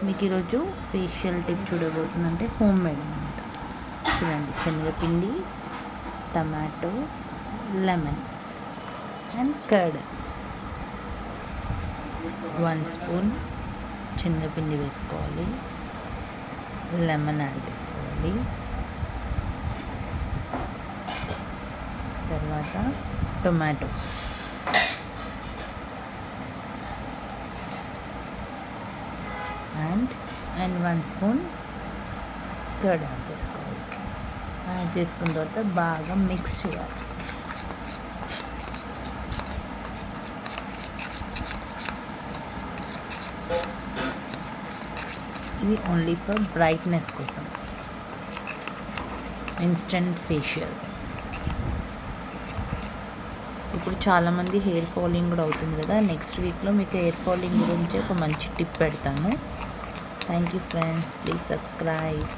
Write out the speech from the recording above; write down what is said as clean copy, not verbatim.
మీకు ఈరోజు facial tip చూడబోతుందంటే home made అనమాట. చూడండి, శనగపిండి, tomato, lemon and curd. 1 spoon శనగపిండి వేసుకోవాలి, లెమన్ యాడ్ చేసుకోవాలి, తర్వాత tomato, and 1 spoon curd add చేసుకోవాలి. యాడ్ చేసుకున్న తర్వాత బాగా మిక్స్ చేయాలి. ఇది ఓన్లీ ఫర్ బ్రైట్నెస్ కోసం, ఇన్స్టెంట్ ఫేషియల్. ఇప్పుడు చాలామంది హెయిర్ ఫాలింగ్ కూడా అవుతుంది కదా. నెక్స్ట్ వీక్లో మీకు హెయిర్ ఫాలింగ్ గురించి ఒక మంచి టిప్ పెడతాను. Thank you friends, please subscribe.